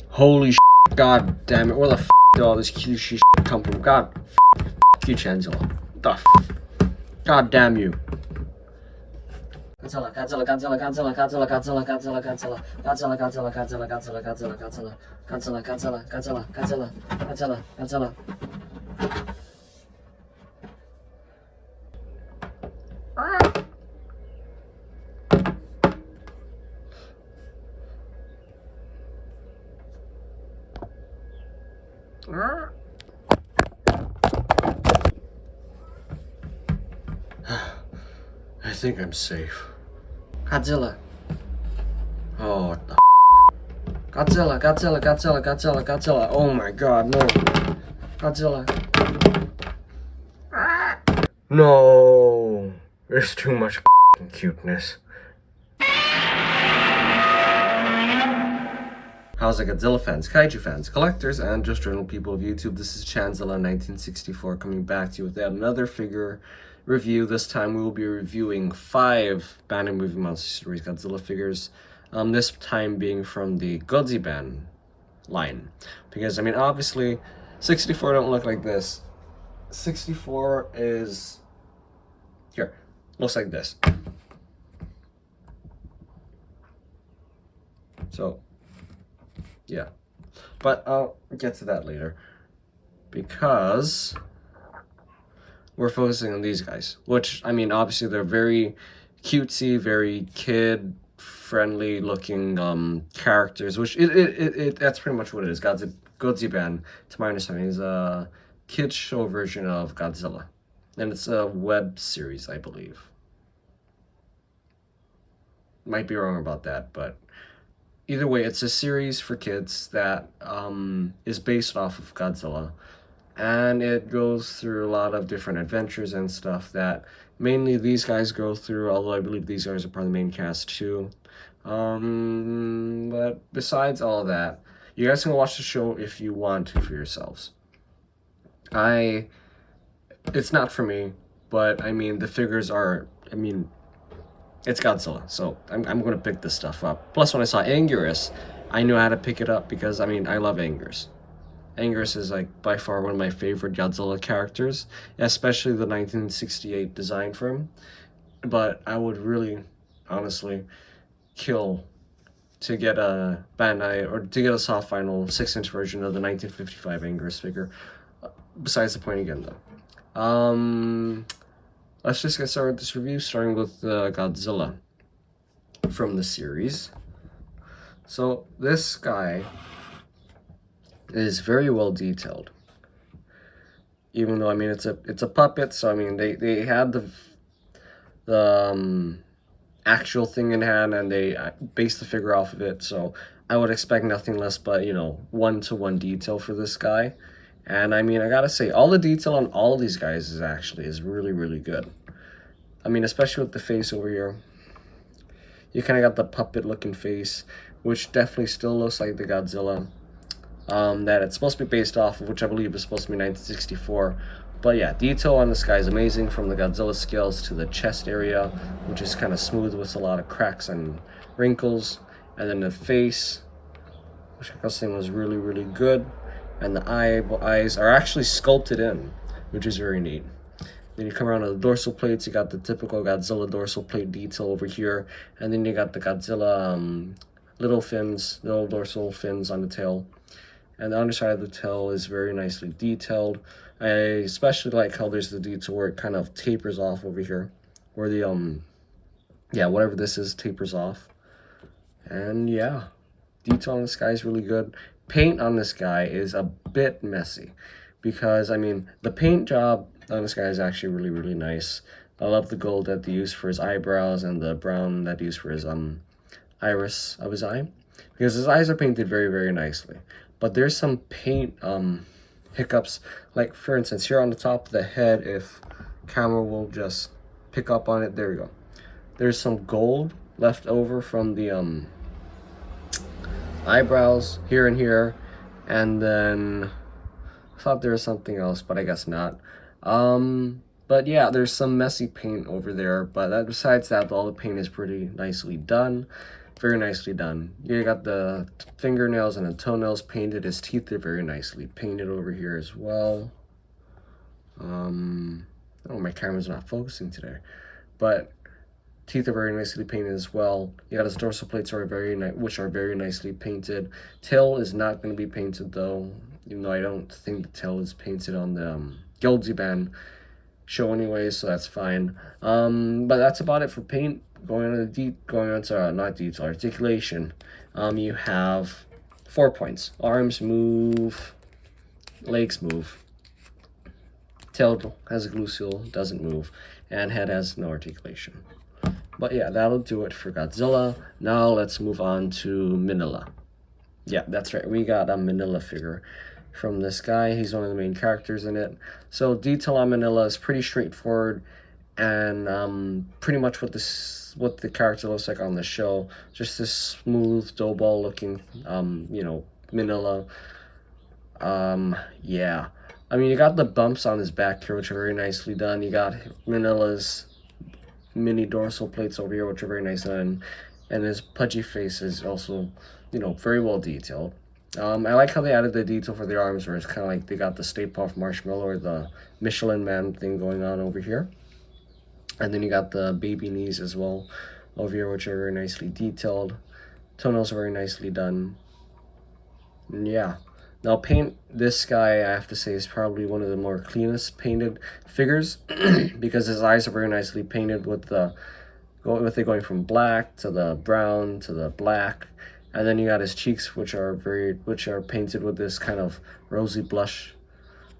Holy shit, god damn it, where the f did all this cute shit come from? God f you, Chancellor. The f god damn you. Godzilla, Godzilla, Godzilla, Godzilla, Godzilla, Godzilla, Godzilla, Godzilla, Godzilla, Godzilla, Godzilla, Godzilla, Godzilla, Godzilla, Godzilla, Godzilla, Godzilla, Godzilla, Godzilla, Godzilla. I think I'm safe. Godzilla. Oh, what the f? Godzilla, Godzilla, Godzilla, Godzilla, Godzilla. Oh my god, no. Godzilla. No. There's too much cuteness. How's it, Godzilla fans, kaiju fans, collectors, and just general people of YouTube? This is Chanzilla 1964 coming back to you with yet another figure review. This time we will be reviewing 5 Bandai MMS series Godzilla figures. This time being from the Godziban line. Because, I mean, obviously, 64 don't look like this. 64 is... here. Looks like this. So... yeah, but I'll get to that later because we're focusing on these guys, which, I mean, obviously they're very cutesy, very kid-friendly looking characters, which that's pretty much what it is. Godziban, to my understanding, is a kids show version of Godzilla, and it's a web series, I believe. Might be wrong about that, but either way, it's a series for kids that is based off of Godzilla, and it goes through a lot of different adventures and stuff that mainly these guys go through, although I believe these guys are part of the main cast too. But besides all that, you guys can watch the show if you want to for yourselves. It's not for me, but I mean, the figures are, I mean, it's Godzilla, so I'm going to pick this stuff up. Plus, when I saw Anguirus, I knew how to pick it up because, I mean, I love Anguirus. Anguirus is, like, by far one of my favorite Godzilla characters, especially the 1968 design for him. But I would really, honestly, kill to get a Bandai, or to get a soft vinyl 6-inch version of the 1955 Anguirus figure. Besides the point again, though. Let's just get started with this review, starting with Godzilla from the series. So this guy is very well detailed, even though, I mean, it's a puppet. So I mean, they had the actual thing in hand, and they based the figure off of it. So I would expect nothing less but, you know, 1-to-1 detail for this guy. And I mean, I gotta say, all the detail on all of these guys is really, really good. I mean, especially with the face over here. You kind of got the puppet looking face, which definitely still looks like the Godzilla that it's supposed to be based off of, which I believe is supposed to be 1964. But yeah, detail on this guy is amazing, from the Godzilla scales to the chest area, which is kind of smooth with a lot of cracks and wrinkles. And then the face, which I was saying was really, really good. And the eyes are actually sculpted in, which is very neat. Then you come around to the dorsal plates, you got the typical Godzilla dorsal plate detail over here. And then you got the Godzilla little dorsal fins on the tail. And the underside of the tail is very nicely detailed. I especially like how there's the detail where it kind of tapers off over here. Where the, yeah, whatever this is tapers off. And yeah, detail on this guy is really good. Paint on this guy is a bit messy, because, I mean, the paint job on this guy is actually really, really nice. I love the gold that they use for his eyebrows and the brown that they use for his iris of his eye, because his eyes are painted very, very nicely. But there's some paint hiccups, like for instance here on the top of the head, if camera will just pick up on it, there we go. There's some gold left over from the eyebrows here and here, and then I thought there was something else, but I guess not. But yeah, there's some messy paint over there, but besides that, all the paint is pretty nicely done. very nicely done. You got the fingernails and the toenails painted. His teeth are very nicely painted over here as well. Oh, my camera's not focusing today, but teeth are very nicely painted as well. You got his dorsal plates are which are very nicely painted. Tail is not going to be painted though, even though I don't think the tail is painted on the Godziban show anyway, so that's fine. But that's about it for paint. Going on to not detail, articulation. You have 4 points. Arms move, legs move. Tail has a glue seal, doesn't move, and head has no articulation. But yeah, that'll do it for Godzilla. Now let's move on to Manila. Yeah, that's right. We got a Manila figure from this guy. He's one of the main characters in it. So detail on Manila is pretty straightforward, and pretty much what the character looks like on the show. Just this smooth dough ball looking, Manila. Yeah. I mean, you got the bumps on his back here, which are very nicely done. You got Manila's mini dorsal plates over here, which are very nice done, and his pudgy face is also, very well detailed. I like how they added the detail for the arms, where it's kind of like they got the Stay Puft Marshmallow or the Michelin Man thing going on over here. And then you got the baby knees as well over here, which are very nicely detailed. Toenails are very nicely done. And yeah. Now paint, this guy I have to say is probably one of the more cleanest painted figures because his eyes are very nicely painted with it going from black to the brown to the black, and then you got his cheeks which are painted with this kind of rosy blush.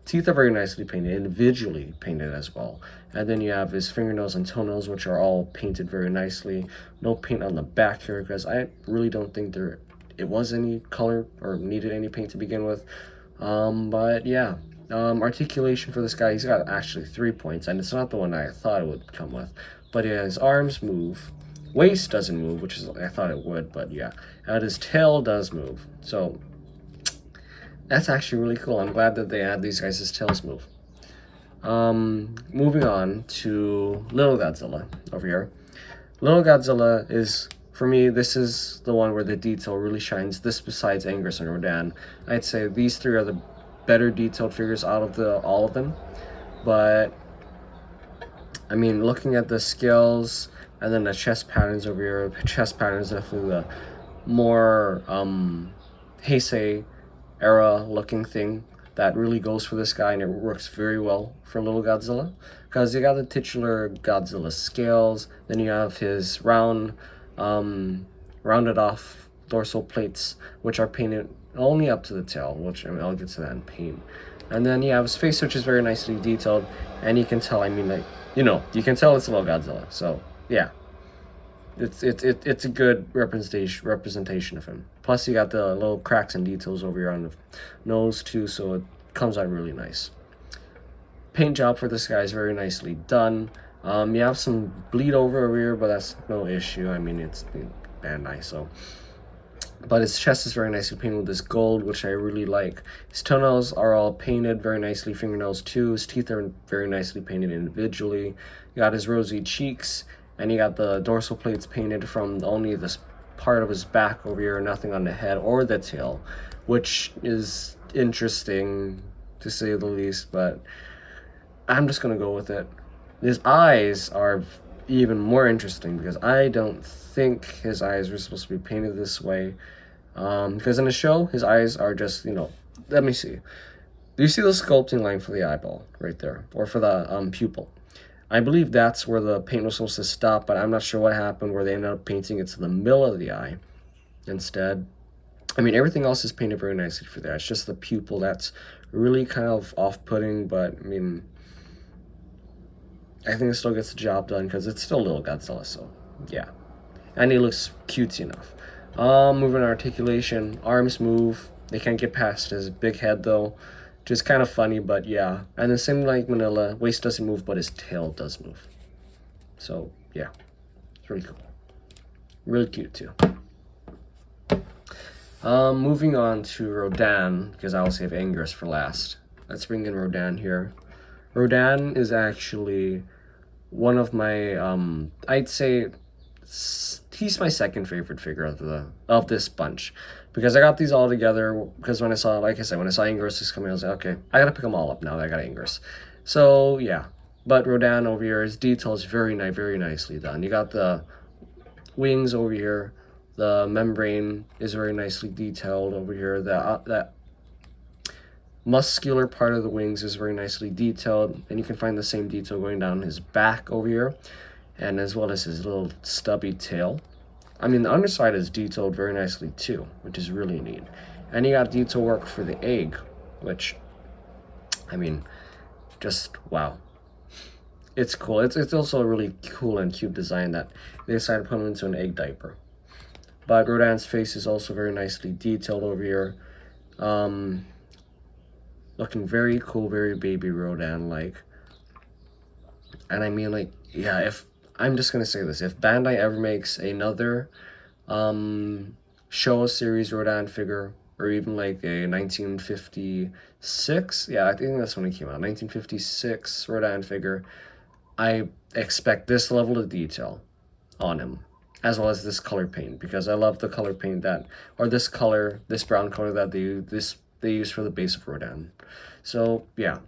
Teeth are very nicely painted, individually painted as well. And then you have his fingernails and toenails, which are all painted very nicely. No paint on the back here because I really don't think it was any color or needed any paint to begin with. But yeah, articulation for this guy, he's got actually 3 points, and it's not the one I thought it would come with. But yeah, his arms move, waist doesn't move, which is I thought it would, but yeah, and his tail does move. So that's actually really cool. I'm glad that they add these guys' tails move. Moving on to Little Godzilla over here. Little Godzilla is, for me, this is the one where the detail really shines. This besides Anguirus and Radon. I'd say these 3 are the better detailed figures out of all of them. But I mean, looking at the scales and then the chest patterns over here, the chest pattern is definitely the more Heisei era looking thing that really goes for this guy, and it works very well for Little Godzilla because you got the titular Godzilla scales, then you have his rounded off dorsal plates, which are painted only up to the tail, which I'll get to that in paint. And then you have his face, which is very nicely detailed, and you can tell, you can tell it's Little Godzilla. So yeah, it's a good representation of him. Plus you got the little cracks and details over here on the nose too, so it comes out really nice. Paint job for this guy is very nicely done. You have some bleed over here, but that's no issue. I mean, it's Bandai, so. But his chest is very nicely painted with this gold, which I really like. His toenails are all painted very nicely, fingernails too. His teeth are very nicely painted individually. You got his rosy cheeks, and you got the dorsal plates painted from only this part of his back over here, nothing on the head or the tail, which is interesting to say the least, but I'm just gonna go with it. His eyes are even more interesting because I don't think his eyes were supposed to be painted this way. Because in the show, his eyes are just, let me see. Do you see the sculpting line for the eyeball right there? Or for the pupil? I believe that's where the paint was supposed to stop, but I'm not sure what happened where they ended up painting it to the middle of the eye instead. I mean, everything else is painted very nicely for that. It's just the pupil that's really kind of off-putting, but I mean, I think it still gets the job done because it's still Little Godzilla, so yeah. And he looks cutesy enough. Moving on, articulation. Arms move. They can't get past his big head though, which is kind of funny, but yeah. And the same like Manila, waist doesn't move, but his tail does move. So yeah, it's really cool. Really cute too. Moving on to Radon, because I'll save Anguirus for last. Let's bring in Radon here. Radon is actually one of my, I'd say he's my second favorite figure of this bunch, because I got these all together because when I saw, like I said, when I saw Anguirus is coming, I was like, okay, I gotta pick them all up now that I got Anguirus. So yeah, but Radon over here, his detail is very nicely done. You got the wings over here, the membrane is very nicely detailed over here. That muscular part of the wings is very nicely detailed, and you can find the same detail going down his back over here, and as well as his little stubby tail. I mean, the underside is detailed very nicely too, which is really neat. And you got detail work for the egg, which, I mean, just wow. It's cool. It's also a really cool and cute design that they decided to put him into an egg diaper. But Radon's face is also very nicely detailed over here. Looking very cool, very baby Radon-like. And I mean, like, yeah, if I'm just gonna say this, if Bandai ever makes another Showa series Radon figure, or even like a 1956, yeah, I think that's when it came out, 1956 Radon figure, I expect this level of detail on him, as well as this color paint, because I love the color paint this brown color that they use for the base of Radon. So yeah,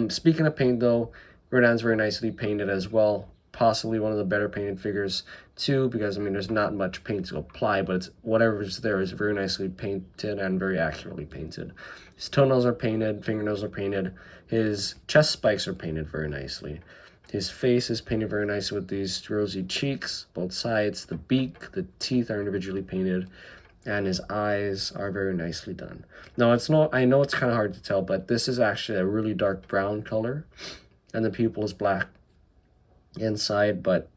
speaking of paint though, Radon's very nicely painted as well. Possibly one of the better painted figures too, because I mean there's not much paint to apply, but it's whatever's there is very nicely painted and very accurately painted. His toenails are painted, fingernails are painted, his chest spikes are painted very nicely. His face is painted very nicely with these rosy cheeks, both sides. The beak, the teeth are individually painted, and his eyes are very nicely done. Now I know it's kind of hard to tell, but this is actually a really dark brown color, and the pupil is black inside, but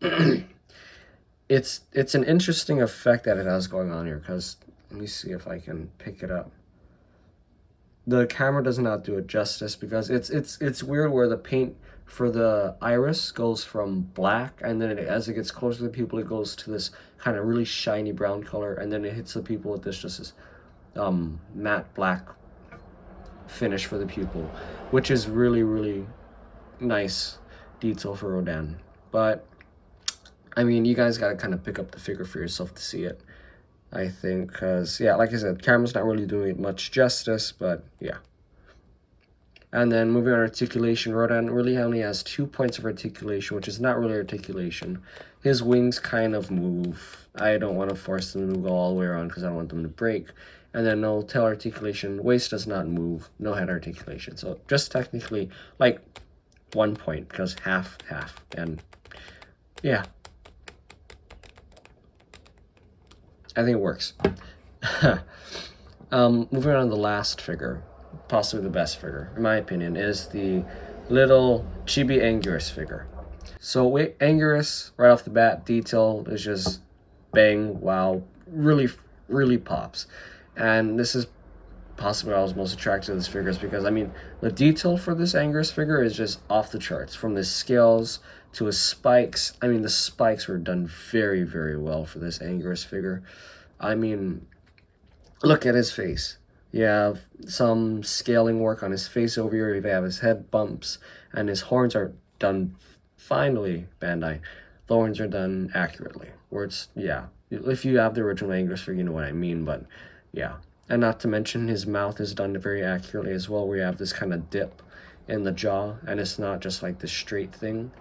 it's an interesting effect that it has going on here, because let me see if I can pick it up. The camera does not do it justice, because it's weird where the paint for the iris goes from black, and then as it gets closer to the pupil, it goes to this kind of really shiny brown color, and then it hits the pupil with this matte black finish for the pupil, which is really nice detail for Radon. But I mean, you guys gotta kind of pick up the figure for yourself to see it, I think, because yeah, like I said, camera's not really doing it much justice, but yeah. And then moving on, articulation, Radon really only has 2 points of articulation, which is not really articulation. His wings kind of move. I don't want to force them to go all the way around because I don't want them to break. And then no tail articulation, waist does not move, no head articulation. So just technically like 1 point, because half, and yeah. I think it works. Moving on to the last figure, possibly the best figure, in my opinion, is the little chibi Anguirus figure. So Anguirus, right off the bat, detail is just bang, wow, really pops. And this is possibly why I was most attracted to this figure, is because, I mean, the detail for this Anguirus figure is just off the charts. From the scales to his spikes. I mean, the spikes were done very well for this Anguirus figure. I mean, look at his face. You have some scaling work on his face over here. You have his head bumps, and his horns are done finally, Bandai. The horns are done accurately. Where it's, yeah, if you have the original Anguirus figure, you know what I mean, but yeah. And not to mention, his mouth is done very accurately as well, where you have this kind of dip in the jaw, and it's not just like this straight thing.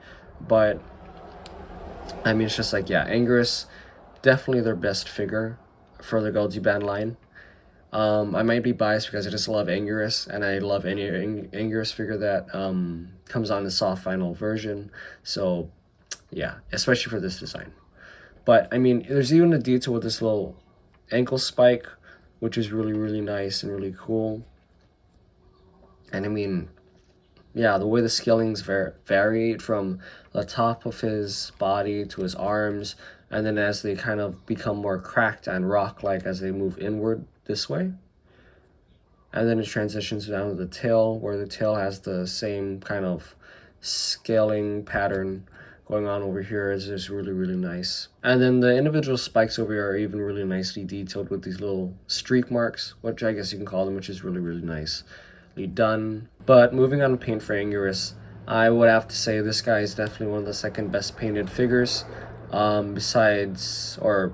But I mean, it's just like, yeah, Anguirus, definitely their best figure for the Godziban line. I might be biased because I just love Anguirus, and I love any Anguirus figure that comes on the soft vinyl version. So yeah, especially for this design. But I mean, there's even a detail with this little ankle spike, which is really nice and really cool. And I mean, yeah, the way the scalings variate from the top of his body to his arms, and then as they kind of become more cracked and rock-like as they move inward this way. And then it transitions down to the tail, where the tail has the same kind of scaling pattern going on over here. Is just really nice. And then the individual spikes over here are even really nicely detailed with these little streak marks, which I guess you can call them, which is really nicely done. But moving on to paint for Anguirus, I would have to say this guy is definitely one of the second best painted figures besides Radon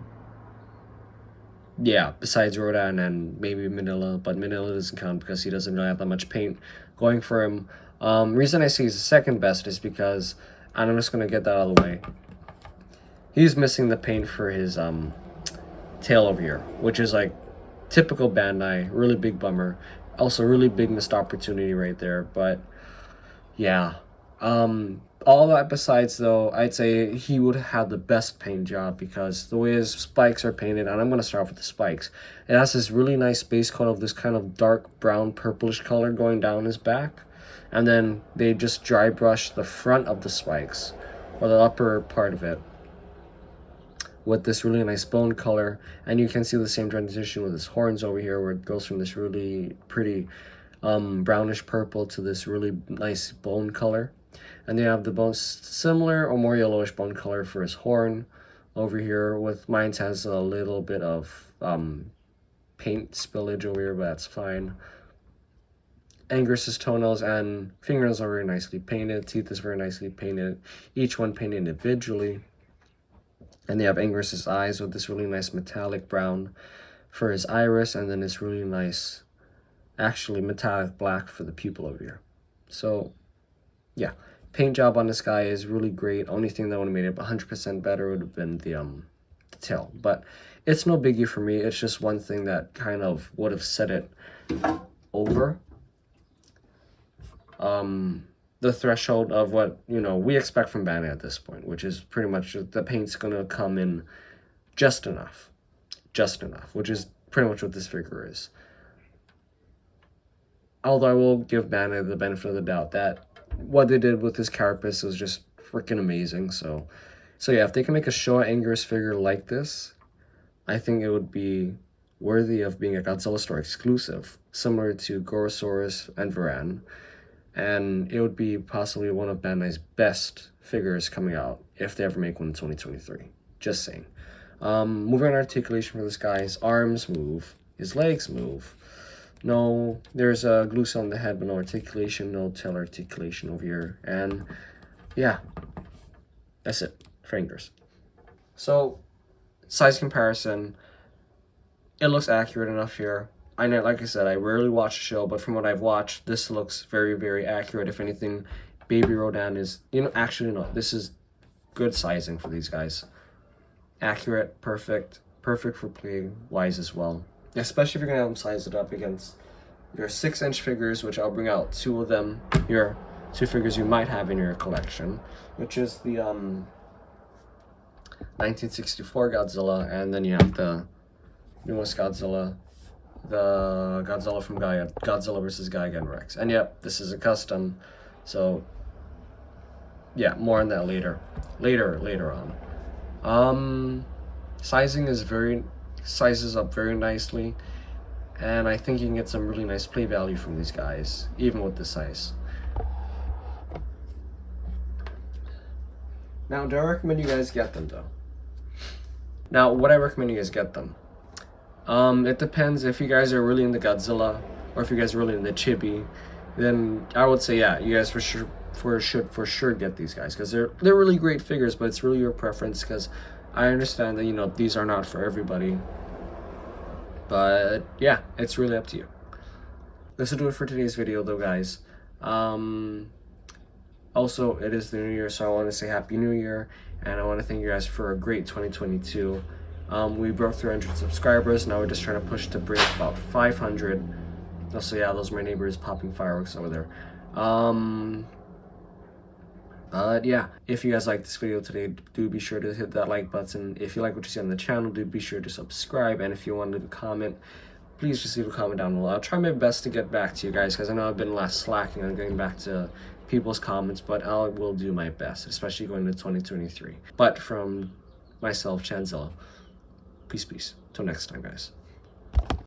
and maybe Manila, but Manila doesn't count because he doesn't really have that much paint going for him. Reason I say he's the second best is because, and I'm just gonna get that out of the way, he's missing the paint for his tail over here, which is like typical Bandai, really big bummer. Also really big missed opportunity right there, but yeah. All that besides though, I'd say he would have the best paint job because the way his spikes are painted, and I'm going to start off with the spikes. It has this really nice base coat of this kind of dark brown purplish color going down his back. And then they just dry brush the front of the spikes, or the upper part of it, with this really nice bone color. And you can see the same transition with his horns over here, where it goes from this really pretty brownish purple to this really nice bone color. And they have the bones similar or more yellowish bone color for his horn over here. With mine has a little bit of paint spillage over here, but that's fine. Anguirus' toenails and fingernails are very nicely painted. Teeth is very nicely painted. Each one painted individually. And they have Anguirus' eyes with this really nice metallic brown for his iris, and then this really nice, actually metallic black for the pupil over here. So, yeah. Paint job on this guy is really great. Only thing that would have made it 100% better would have been the tail. But it's no biggie for me. It's just one thing that kind of would have set it over the threshold of what, you know, we expect from Bandai at this point, which is pretty much the paint's gonna come in just enough, which is pretty much what this figure is. Although I will give Bandai the benefit of the doubt that what they did with this carapace was just freaking amazing. So yeah, if they can make a Showa Anguirus figure like this, I think it would be worthy of being a Godzilla store exclusive, similar to Gorosaurus and Varan. And it would be possibly one of Bandai's best figures coming out if they ever make one in 2023. Just saying. Moving on articulation for this guy, his arms move, his legs move. No, there's a glue cell on the head, but no articulation, no tail articulation over here. And yeah, that's it for Anguirus. So, size comparison, it looks accurate enough here. I know, like I said, I rarely watch the show, but from what I've watched, this looks very, very accurate. If anything, Baby Radon is, actually, no, this is good sizing for these guys. Accurate, perfect for play wise as well. Especially if you're going to have them size it up against your 6-inch figures, which I'll bring out 2 of them, your 2 figures you might have in your collection, which is the 1964 Godzilla, and then you have the newest Godzilla, the Godzilla from Godzilla vs. Gigan Rex. And yep, this is a custom, so yeah, more on that later on. Sizing is sizes up very nicely, and I think you can get some really nice play value from these guys, even with the size. Now, do I recommend you guys get them though? Now, would I recommend you guys get them? It depends. If you guys are really into Godzilla, or if you guys are really into chibi, then I would say yeah, you guys should for sure get these guys, because they're really great figures. But it's really your preference, because I understand that these are not for everybody. But yeah, it's really up to you. This will do it for today's video though, guys. Also, it is the new year, so I want to say Happy New Year, and I want to thank you guys for a great 2022. We broke 300 subscribers. Now we're just trying to push to break about 500. Also, yeah, those are my neighbors popping fireworks over there. But yeah, if you guys like this video today, do be sure to hit that like button. If you like what you see on the channel, do be sure to subscribe. And if you wanted to comment, please just leave a comment down below. I'll try my best to get back to you guys, because I know I've been less slacking on getting back to people's comments, but I will do my best, especially going into 2023. But from myself, Chanzilla, peace. Till next time, guys.